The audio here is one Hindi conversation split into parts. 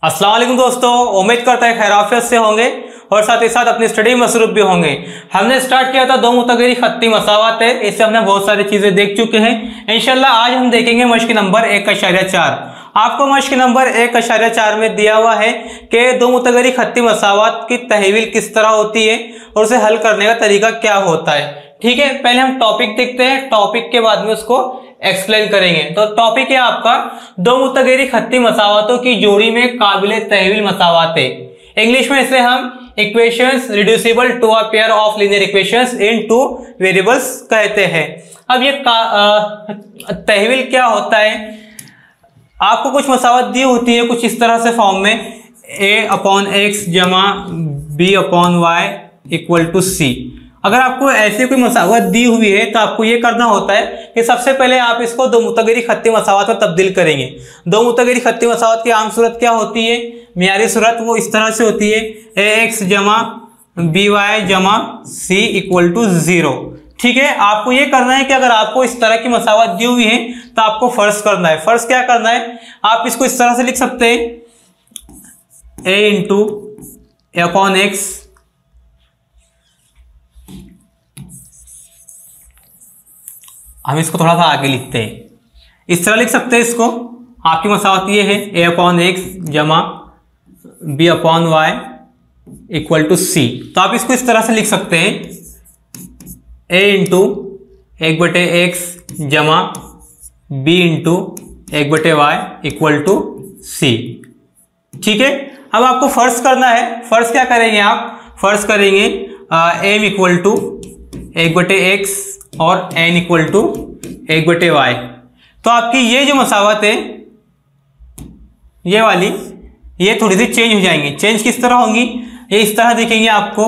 अस्सलाम वालेकुम दोस्तों, उम्मीद करता है खैराफियत से होंगे और साथ ही साथ अपनी स्टडी में मसरूफ भी होंगे। हमने स्टार्ट किया था दो मुतगरी खत्ती मसावत है, इससे हमने बहुत सारी चीजें देख चुके हैं। इंशाल्लाह आज हम देखेंगे मश्क नंबर 1.4। आपको मश्क नंबर 1.4 में दिया हुआ है कि दो मुतगरी खत्ती मसावत की तहवील किस तरह होती है और उसे हल करने का तरीका क्या होता है। ठीक है, पहले हम टॉपिक देखते हैं, टॉपिक के बाद में उसको एक्सप्लेन करेंगे। तो टॉपिक है आपका दो मुतगरी खत्ती मसावतों की जोड़ी में काबिल तहवील मसावत है। इंग्लिश में इसे हम equations reducible to a pair of linear equations in two variables कहते हैं। अब ये तहवील क्या होता है, आपको कुछ मसावत दी होती है कुछ इस तरह से फॉर्म में a/x जमा b/y इक्वल टू c। अगर आपको ऐसे कोई मसावत दी हुई है तो आपको ये करना होता है कि सबसे पहले आप इसको दो मुतगरी खत्ती मसावत में तब्दील करेंगे। दो मुतगरी खत्ती मसावत की आम सूरत क्या होती है, मियारी सूरत वो इस तरह से होती है ax जमा by जमा c इक्वल टू 0। ठीक है, आपको ये करना है कि अगर आपको इस तरह की मसावत दी हुई है तो आपको फर्ज करना है। फर्ज क्या करना है, आप इसको इस तरह से लिख सकते हैं a इंटू a/x हम इसको थोड़ा सा आगे लिखते हैं, इस तरह लिख सकते हैं इसको। आपकी मसावत ये है a/x जमा b/y इक्वल टू c। तो आप इसको इस तरह से लिख सकते हैं a इंटू 1/x जमा b into 1/y equal to c। ठीक है, अब आपको फर्ज करना है। फर्ज क्या करेंगे, आप फर्ज करेंगे m इक्वल टू 1/x और n इक्वल टू 1/y। तो आपकी ये जो मसावत है ये वाली, ये थोड़ी सी चेंज हो जाएंगी। चेंज किस तरह होंगी, ये इस तरह दिखेंगे आपको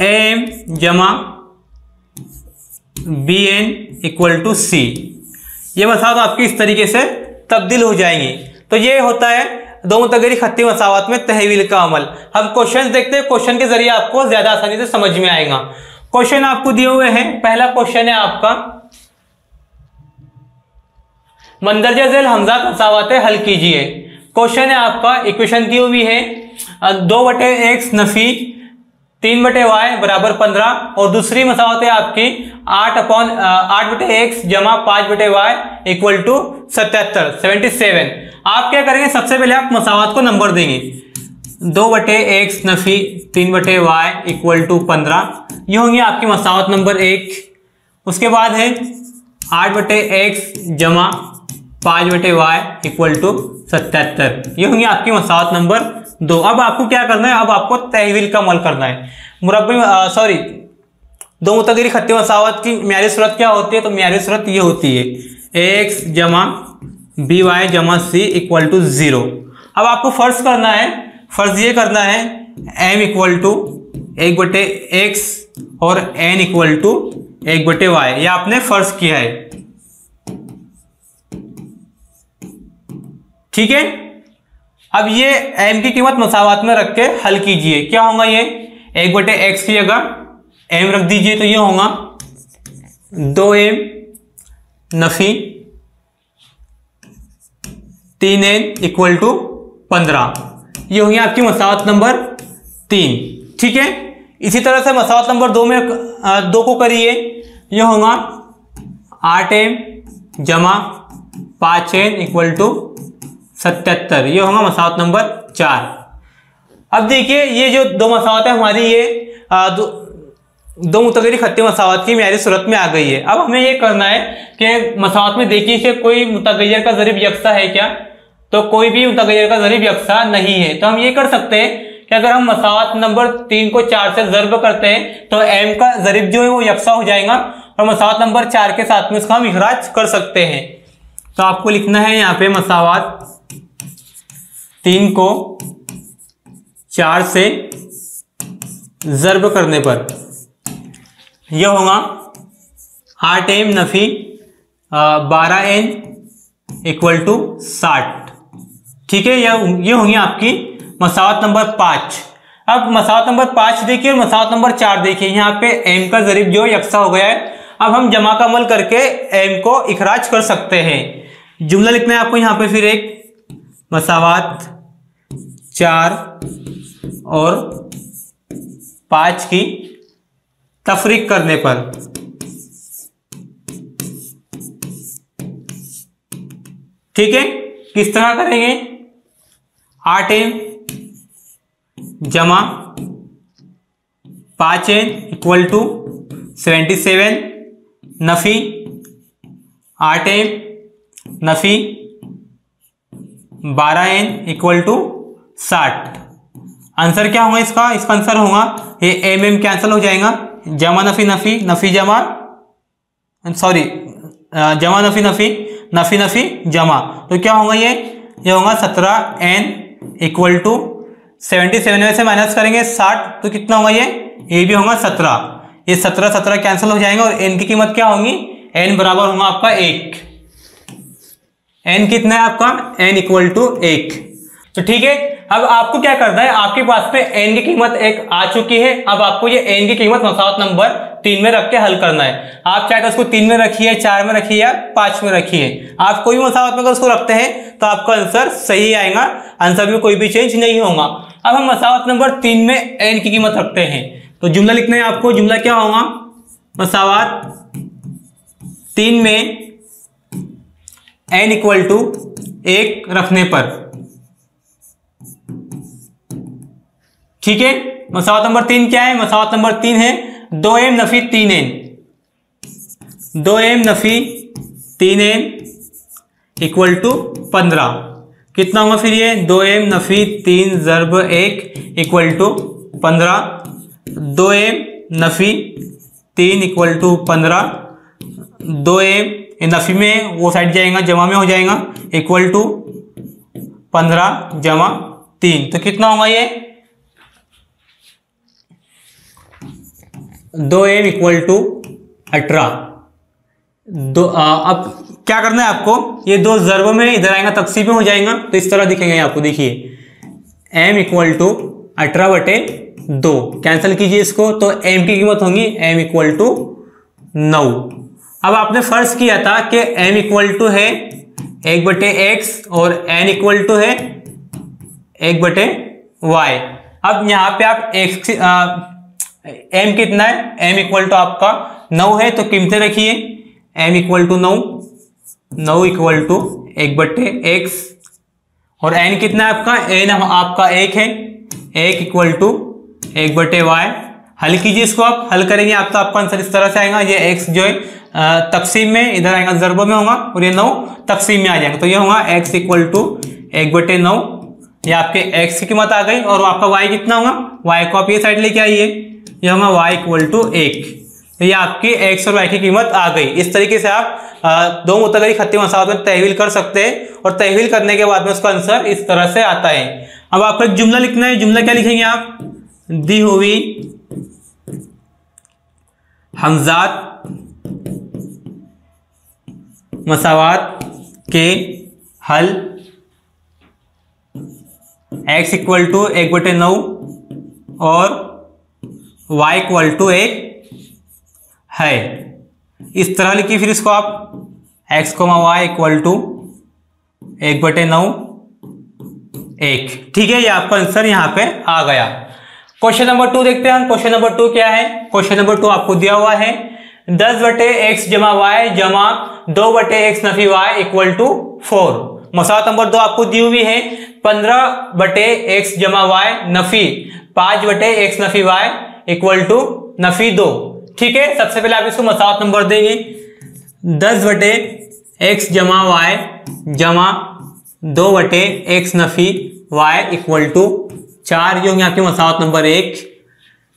am जमा bn इक्वल टू c। ये मसावत आपकी इस तरीके से तब्दील हो जाएंगी। तो ये होता है दो मुतगरी खत्ती मसावत में तहवील का अमल। हम क्वेश्चन देखते हैं, क्वेश्चन के जरिए आपको ज्यादा आसानी से समझ में आएगा। क्वेश्चन आपको दिए हुए हैं, पहला क्वेश्चन है आपका मंदरजा झेल हमजात मसावतें हल कीजिए। क्वेश्चन है आपका, इक्वेशन दी हुई है 2/x नफी 3/y बराबर 15 और दूसरी मसावत है आपकी 8/x जमा 5/y इक्वल टू 77। आप क्या करेंगे, सबसे पहले आप मसावत को नंबर देंगे 2/x Nafi 3/y equal to 15, ये होंगी आपकी मसावत नंबर 1। उसके बाद है 8/x जमा 5/y इक्वल टू 77, ये होंगी आपकी मसावत नंबर 2। अब आपको क्या करना है, अब आपको तहवील का अमल करना है। मुरब्बी दो मुतगरी खत्ती मसावत की मियारी सूरत क्या होती है, तो मियारी सूरत ये होती है ax जमा by जमा c इक्वल टू 0। अब आपको फर्ज करना है, फर्ज ये करना है m इक्वल टू 1/x और n इक्वल टू 1/y, ये आपने फर्ज किया है। ठीक है, अब ये m की कीमत मसावत में रख के हल कीजिए। क्या होगा, ये 1/x की जगह m रख दीजिए, तो ये होगा 2m Nafi 3n equal to 15, ये होगी आपकी मसावत नंबर 3। ठीक है, इसी तरह से मसावत नंबर 2 में 2 को करिए, ये होगा 8m जमा 5n इक्वल टू 77, ये होगा मसावत नंबर 4। अब देखिए ये जो दो मसावत है हमारी, ये दो मुतगरी खत्ती मसावत की मियारी सूरत में आ गई है। अब हमें ये करना है कि मसावत में देखिए कि कोई मुतगैर का ज़रिब यकसा है क्या, तो कोई भी मुतगैर का ज़रिब यकसा नहीं है। तो हम ये कर सकते हैं कि अगर हम मसावत नंबर 3 को 4 से ज़र्ब करते हैं तो m का ज़रिब जो है वो यकसा हो जाएगा और मसावत नंबर 4 के साथ में इसका हम इखराज कर सकते हैं। तो आपको लिखना है यहाँ पे मसावत 3 को 4 से ज़र्ब करने पर यह होगा 8m Nafi 12n equal to 60। ठीक है, ये होंगी आपकी मसावत नंबर 5। अब मसावत नंबर 5 देखिए और मसावत नंबर 4 देखिए, यहाँ पे m का ज़रिब जो यकसा हो गया है अब हम जमा का अमल करके एम को इखराज कर सकते हैं। जुमला लिखना है आपको यहाँ पे फिर एक मसावात 4 और 5 की तफरीक करने पर। ठीक है, किस तरह करेंगे? 8n जमा 5n इक्वल टू 77 नफी 8n नफी 12n इक्वल टू 60। आंसर क्या होगा इसका? इसका आंसर होगा ये एम एम कैंसिल हो जाएगा, जमा नफी नफी नफी जमा, सॉरी जमा नफी नफी नफी नफी जमा, तो क्या होगा ये होगा 17n इक्वल टू 77 में से माइनस करेंगे 60, तो कितना होगा ये भी होगा 17। ये 17 17 कैंसिल हो जाएंगे और n की कीमत क्या होगी? n बराबर होगा आपका 1। n कितना है आपका? n equal to 1। तो ठीक है, अब आपको क्या करना है, आपके पास में n की कीमत 1 आ चुकी है। अब आपको ये n की कीमत मसावत नंबर 3 में रख के हल करना है। आप चाहे तो उसको 3 में रखिए, 4 में रखिए या 5 में रखिए। आप कोई भी मसावत में अगर उसको रखते हैं तो आपका आंसर सही आएगा, आंसर में कोई भी चेंज नहीं होगा। अब हम मसावत नंबर 3 में n की कीमत रखते हैं, तो जुमला लिखना है आपको। जुमला क्या होगा? मसावत 3 में n इक्वल टू 1 रखने पर। ठीक है, मसावत नंबर 3 क्या है? मसावत नंबर 3 है 2m Nafi 3n, 2m Nafi 3n equal to 15। कितना होगा फिर ये? 2m नफी 3 ज़र्ब 1 इक्वल टू 15, 2m नफी 3 इक्वल टू 15, 2m नफी में वो साइड जाएगा, जमा में हो जाएगा, इक्वल टू 15 जमा 3, तो कितना होगा ये? 2m equal to 18। अब क्या करना है आपको? ये दो ज़र्ब में इधर आएगा, तकसीब में हो जाएगा, तो इस तरह दिखेंगे आपको। देखिए m इक्वल टू 18/2, कैंसिल कीजिए इसको, तो m की कीमत होगी m इक्वल टू 9। अब आपने फर्ज किया था कि m इक्वल टू है 1/x और n इक्वल टू है 1/y। अब यहाँ पे आप x m कितना है? m इक्वल टू आपका 9 है, तो कीमतें रखिए। m equal to 9 equal to 1/x और n कितना है आपका? n आपका 1 है, 1 इक्वल टू 1/y। हल कीजिए इसको, आप हल करेंगे आप तो आपका आंसर इस तरह से आएगा। ये x जो है तकसीम में इधर आएगा, ज़र्ब में होगा, और ये 9 तकसीम में आ जाएगा, तो ये होगा x इक्वल टू 1/9। ये आपके x की कीमत आ गई। और आपका y कितना होगा? y को आप ये साइड लेके आइए, ये होगा y इक्वल टू 1। तो ये आपकी x और y की कीमत आ गई। इस तरीके से आप दो मुतगरी खत्ती मसावत में तहवील कर सकते हैं, और तहवील करने के बाद में उसका आंसर इस तरह से आता है। अब आपको एक जुमला लिखना है। जुमला क्या लिखेंगे आप? दी हुई हमजात मसावत के हल x इक्वल टू 1/9 और y इक्वल टू 1 है। इस तरह लिखिए फिर इसको आप, x, y इक्वल टू 1/9 1। ठीक है, ये आपका आंसर यहाँ पे आ गया। क्वेश्चन नंबर 2 देखते हैं हम। क्वेश्चन नंबर 2 क्या है? क्वेश्चन नंबर 2 आपको दिया हुआ है 10/x जमा y जमा 2/x नफी y इक्वल टू 4। मसावत नंबर 2 आपको दी हुई है 15/x जमा y नफी 5/x नफी y इक्वल टू नफी 2। ठीक है, सबसे पहले आप इसको मसावत नंबर देंगे 10/x जमा y जमा 2/x नफी y इक्वल टू 4, ये होंगे आपके मसावत नंबर 1।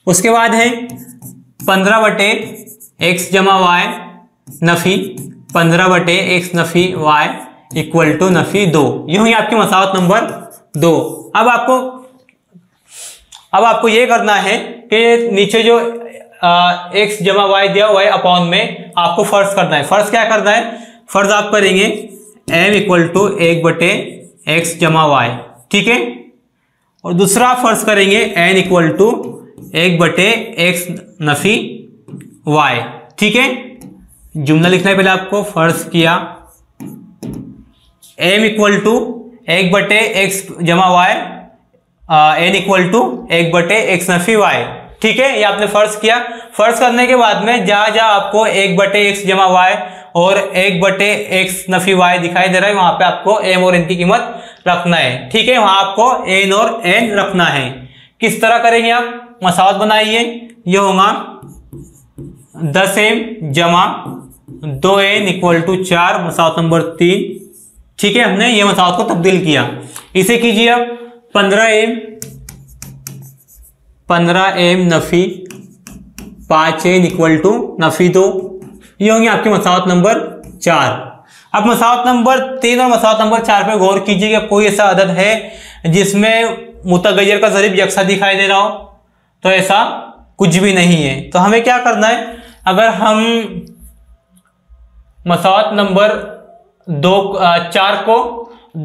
उसके बाद है 15/x जमा y नफी 15/x नफी y इक्वल टू नफी 2, ये होंगे आपकी मसावत नंबर 2। अब आपको ये करना है कि नीचे जो x जमा y दिया हुआ है अपॉन में आपको फर्ज करना है। फर्ज क्या करना है? फर्ज आप करेंगे m इक्वल टू 1/x जमा y। ठीक है, और दूसरा फर्ज करेंगे n इक्वल टू 1/x नफी y। ठीक है, जुमला लिखना है पहले आपको। फर्ज किया एम इक्वल टू 1/x जमा Y, N equal to 1/x नफी वाई। ठीक है, ये आपने फर्ज किया। फर्ज करने के बाद में जहां जहां आपको 1/x जमा वाई और 1/x नफी वाई दिखाई दे रहा है वहां पे आपको एम और एन की कीमत रखना है। ठीक है, वहां आपको एन और एन रखना है। किस तरह करेंगे आप? मसावत बनाइए। ये होगा 10m जमा 2n इक्वल टू 4, मसावत नंबर 3। ठीक है, हमने ये मसावत को तब्दील किया। इसे कीजिए अब 15m नफी 5n इक्वल टू नफी 2। ये होंगे आपकी मसावत नंबर 4। अब मसावत नंबर 3 और मसावत नंबर 4 पे गौर कीजिएगा। कोई ऐसा अदद है जिसमें मुतगय्यर का ज़रीब यकसा दिखाई दे रहा हो? तो ऐसा कुछ भी नहीं है। तो हमें क्या करना है? अगर हम मसावत नंबर 4 को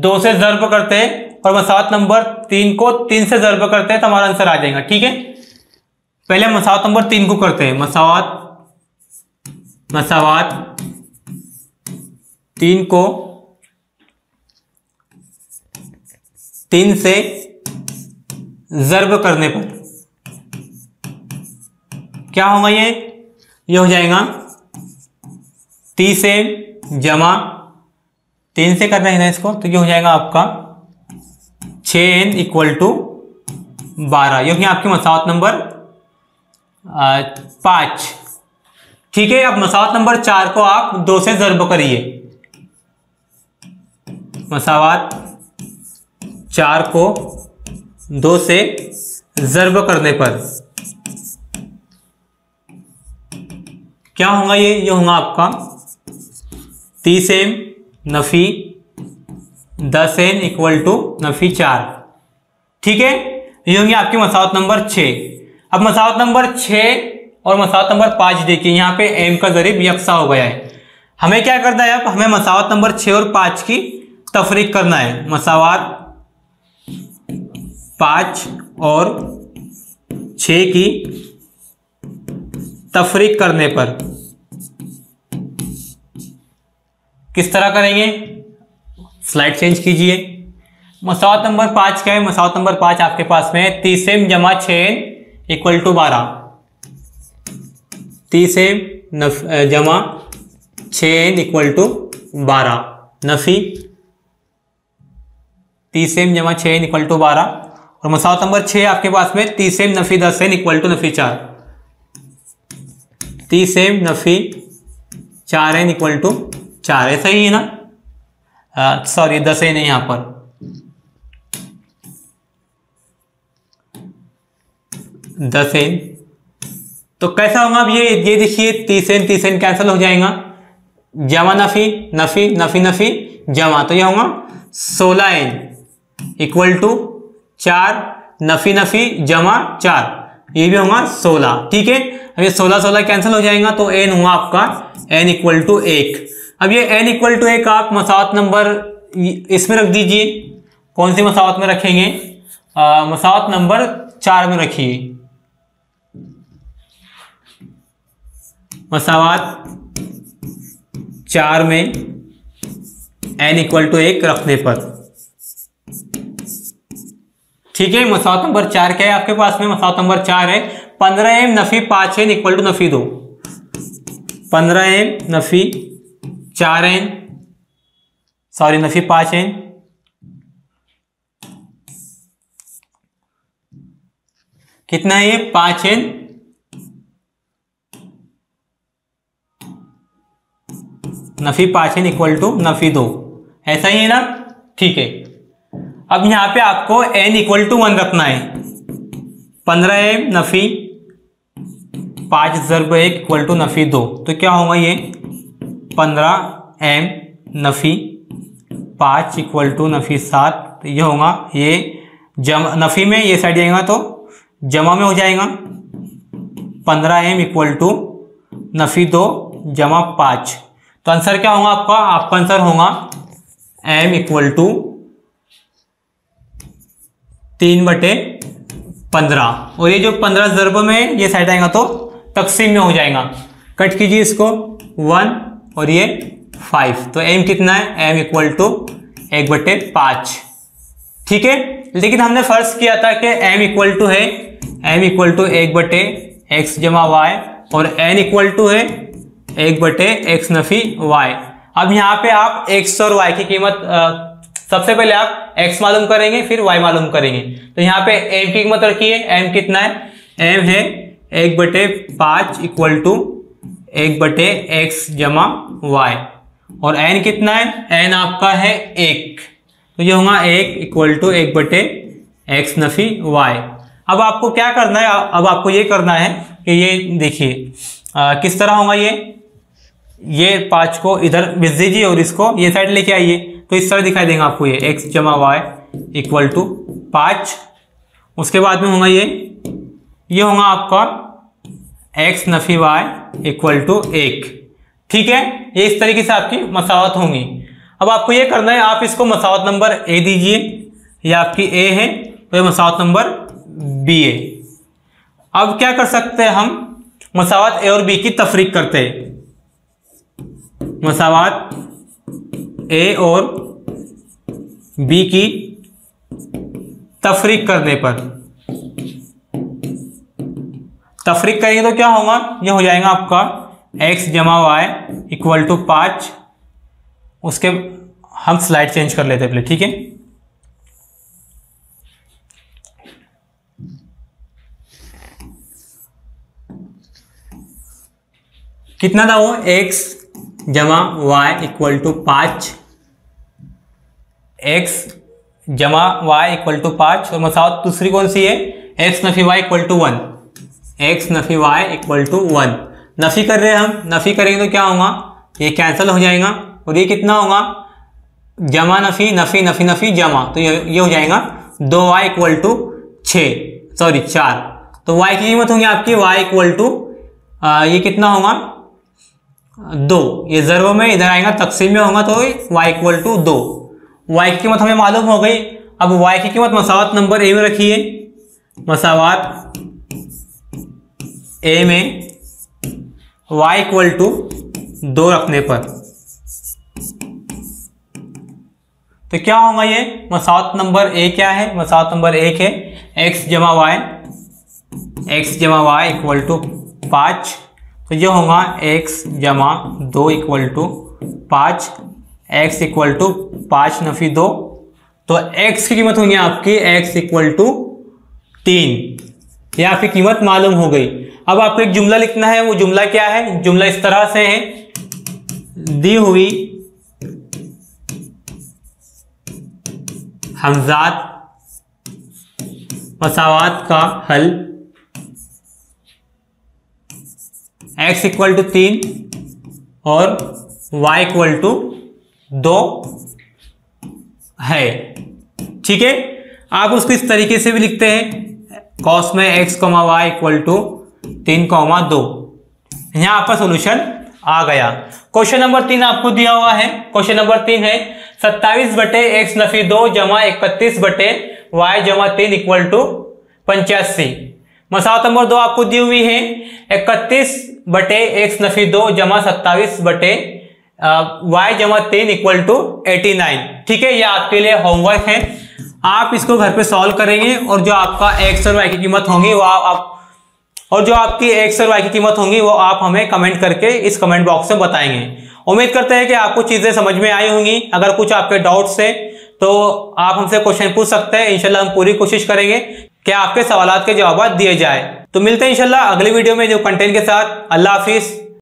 2 से ज़र्ब करते हैं और मसावत नंबर 3 को 3 से ज़र्ब करते हैं तो हमारा आंसर आ जाएगा। ठीक है, पहले मसावत नंबर 3 को करते हैं। मसावत 3 को 3 से ज़र्ब करने पर क्या होगा? ये हो जाएगा 30m जमा 3 से करना है ना इसको, तो ये हो जाएगा आपका 6n इक्वल टू 12। ये होगी आपकी मसावत नंबर 5। ठीक है, अब मसावत नंबर 4 को आप 2 से ज़र्ब करिए। मसावत 4 को 2 से ज़र्ब करने पर क्या होगा? ये होगा आपका 30m नफी 10n इक्वल टू नफी 4। ठीक है, ये होंगी आपकी मसावत नंबर 6। अब मसावत नंबर 6 और मसावत नंबर 5 देखिए, यहाँ पे m का ज़रीब यकसा हो गया है। हमें क्या करना है? अब हमें मसावत नंबर 6 और 5 की तफरीक करना है। मसावत 5 और 6 की तफरीक करने पर किस तरह करेंगे? स्लाइड चेंज कीजिए। मसावत नंबर 5 क्या है? मसावत नंबर 5 आपके पास में 30m जमा 6n इक्वल टू 12। 30m जमा 6n equal to 12 Nafi 30m जमा 6n इक्वल टू 12। और मसावत नंबर 6 आपके पास में 30m नफी 10n इक्वल टू नफी 4। 30m नफी 4n इक्वल टू 4। ऐसा ही है ना? सॉरी 10n है यहाँ पर। तो कैसा होगा? अब ये देखिए 30n कैंसिल हो जाएगा। जमा नफी नफी नफी नफी जमा, तो ये होगा 16n equal to 4 Nafi Nafi जमा 4, ये भी होगा 16। ठीक है, अब ये 16 कैंसिल हो जाएगा तो n हुआ आपका n इक्वल टू 1। अब ये n इक्वल टू 1 आप मसावत नंबर इसमें रख दीजिए। कौन सी मसावत में रखेंगे? मसावत नंबर 4 में रखिए। मसावत 4 में n इक्वल टू 1 रखने पर। ठीक है, मसावत नंबर 4 क्या है आपके पास में? मसावत नंबर 4 है 15m नफी 5n इक्वल टू नफी 2। 15m नफी 4n सॉरी नफी 5n कितना है? 5n Nafi 5n equal to नफी 2। ऐसा ही है ना? ठीक है, अब यहां पे आपको n इक्वल टू 1 रखना है। 15m नफी 5 ज़र्ब 1 इक्वल टू नफी 2, तो क्या होगा? ये 15m नफी 5 इक्वल टू नफी 7। तो ये होगा, ये जमा नफी में ये साइड जाएगा तो जमा में हो जाएगा। 15m इक्वल टू नफी 2 जमा 5, तो आंसर क्या होगा आपका? आपका आंसर होगा m इक्वल टू 3/15। और ये जो 15 ज़र्ब में ये साइड आएगा तो तकसीम में हो जाएगा। कट कीजिए इसको 1 और ये 5, तो m कितना है, m इक्वल टू 1/5। ठीक है, लेकिन हमने फर्ज किया था कि m इक्वल टू है m इक्वल टू 1/x जमा y और n इक्वल टू है 1/x नफी y। अब यहाँ पे आप x और y की कीमत सबसे पहले आप x मालूम करेंगे फिर y मालूम करेंगे। तो यहाँ पे m की कीमत रखिए, m कितना है, m है 1/5 इक्वल टू 1/x जमा y और n कितना है, n आपका है 1, तो ये होगा 1 इक्वल टू 1/x नफी y। अब आपको क्या करना है, अब आपको ये करना है कि ये देखिए किस तरह होगा, ये 5 को इधर भेज दीजिए और इसको ये साइड लेके आइए, तो इस तरह दिखाई देगा आपको ये x जमा y इक्वल टू 5। उसके बाद में होगा ये होगा आपका x नफी y इक्वल टू 1। ठीक है, ये इस तरीके से आपकी मसावत होंगी। अब आपको ये करना है, आप इसको मसावत नंबर a दीजिए, ये आपकी a है तो ये मसावत नंबर b है। अब क्या कर सकते हैं हम, मसावत a और b की तफरीक करते हैं। मसावत a और b की तफरीक करने पर, तफरीक करेंगे तो क्या होगा, ये हो जाएगा आपका x जमा y इक्वल टू 5। उसके हम स्लाइड चेंज कर लेते हैं पहले, ठीक है। कितना था वो, x जमा y इक्वल टू 5, x जमा y इक्वल टू 5 और मसावत दूसरी कौन सी है, x नफी y इक्वल टू 1, x नफी y इक्वल टू 1। नफी कर रहे हैं हम, नफी करेंगे तो क्या होगा, ये कैंसिल हो जाएगा और ये कितना होगा, जमा नफी नफी नफी नफी जमा, तो ये हो जाएगा 2y इक्वल टू 4। तो y की कीमत होगी आपकी y इक्वल टू ये कितना होगा 2, ये ज़रब में इधर आएगा तकसीम में होगा तो y इक्वल टू 2। y की कीमत हमें मालूम हो गई। अब y की कीमत मसावत नंबर a में रखिए, मसावत a में y इक्वल टू 2 रखने पर तो क्या होगा, ये मसावत नंबर a क्या है, मसावत नंबर 1 है x जमा y इक्वल टू 5, तो ये होगा x जमा 2 equal to 5, x equal to 5 नफी 2, तो x की कीमत होगी आपकी x इक्वल टू 3। ये आपकी कीमत मालूम हो गई। अब आपको एक जुमला लिखना है, वो जुमला क्या है, जुमला इस तरह से है, दी हुई हमजात मसावात का हल x इक्वल टू 3 और y इक्वल टू 2 है। ठीक है, आप उसको इस तरीके से भी लिखते हैं, कॉस में x, y इक्वल टू 3,2। यहां आपका सोल्यूशन आ गया। क्वेश्चन नंबर 3 आपको दिया हुआ है। क्वेश्चन नंबर 3 है 27/x नफी 2 जमा 31/y जमा 3 इक्वल टू 85। मसावत नंबर 2 आपको दी हुई है 31/x नफी 2 जमा 27/y जमा 3 इक्वल टू 89। ठीक है, यह आपके लिए होमवर्क है। आप इसको घर पे सॉल्व करेंगे और जो आपका x और y की कीमत होंगी वो आप हमें कमेंट करके इस कमेंट बॉक्स में बताएंगे। उम्मीद करते हैं कि आपको चीजें समझ में आई होंगी। अगर कुछ आपके डाउट्स है तो आप हमसे क्वेश्चन पूछ सकते हैं। इंशाल्लाह हम पूरी कोशिश करेंगे कि आपके सवालात के जवाब दिए जाए। तो मिलते हैं इंशाल्लाह अगली वीडियो में न्यू कंटेंट के साथ। अल्लाह हाफिज।